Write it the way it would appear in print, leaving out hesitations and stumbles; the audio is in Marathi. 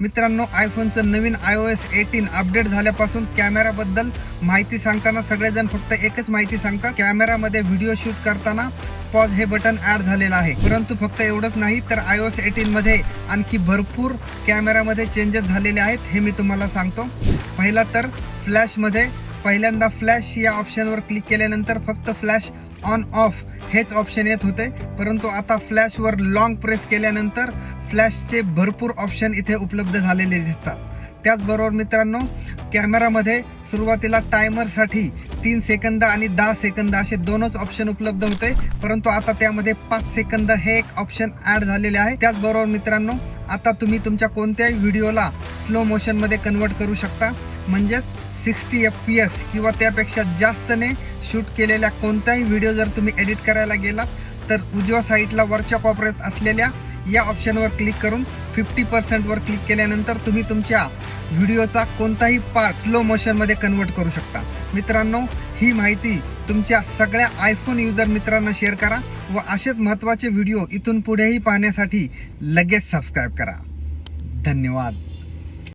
मित्रांनो, आयफोनचं नवीन iOS 18 अपडेट झाल्यापासून कॅमेराबद्दल माहिती सांगताना सगळेजण फक्त एकच माहिती सांगतात, कॅमेरामध्ये व्हिडिओ शूट करताना पॉज हे बटन ॲड झालेलं आहे. परंतु फक्त एवढंच नाही तर iOS 18 मध्ये आणखी भरपूर कॅमेरामध्ये चेंजेस झालेले आहेत, हे मी तुम्हाला सांगतो. पहिला तर फ्लॅशमध्ये पहिल्यांदा फ्लॅश या ऑप्शनवर क्लिक केल्यानंतर फक्त फ्लॅश ऑन ऑफ हेच ऑप्शन येत होते, परंतु आता फ्लॅशवर लॉंग प्रेस केल्यानंतर फ्लॅशचे भरपूर ऑप्शन इथे उपलब्ध झालेले दिसतात. त्याचबरोबर मित्रांनो, कॅमेरामध्ये सुरुवातीला टायमरसाठी 3 सेकंद आणि 10 सेकंद असे दोनच ऑप्शन उपलब्ध होते, परंतु आता त्यामध्ये 5 सेकंद हे एक ऑप्शन ॲड झालेले आहे. त्याचबरोबर मित्रांनो, आता तुम्ही तुमच्या कोणत्याही व्हिडिओला स्लो मोशनमध्ये कन्वर्ट करू शकता. म्हणजेच 60 FPS किंवा त्यापेक्षा जास्तने शूट केलेल्या कोणताही व्हिडिओ जर तुम्ही एडिट करायला गेलात तर उजव्या साईडला वरच्या कोपऱ्यात असलेल्या या ऑप्शनवर क्लिक करून 50% वर क्लिक केल्यानंतर तुम्ही तुमच्या व्हिडिओचा कोणताही पार्ट स्लो मोशनमध्ये कन्वर्ट करू शकता. मित्रांनो, ही माहिती तुमच्या सगळ्या आयफोन युजर मित्रांना शेअर करा व असेच महत्त्वाचे व्हिडिओ इथून पुढेही पाहण्यासाठी लगेच सबस्क्राईब करा. धन्यवाद.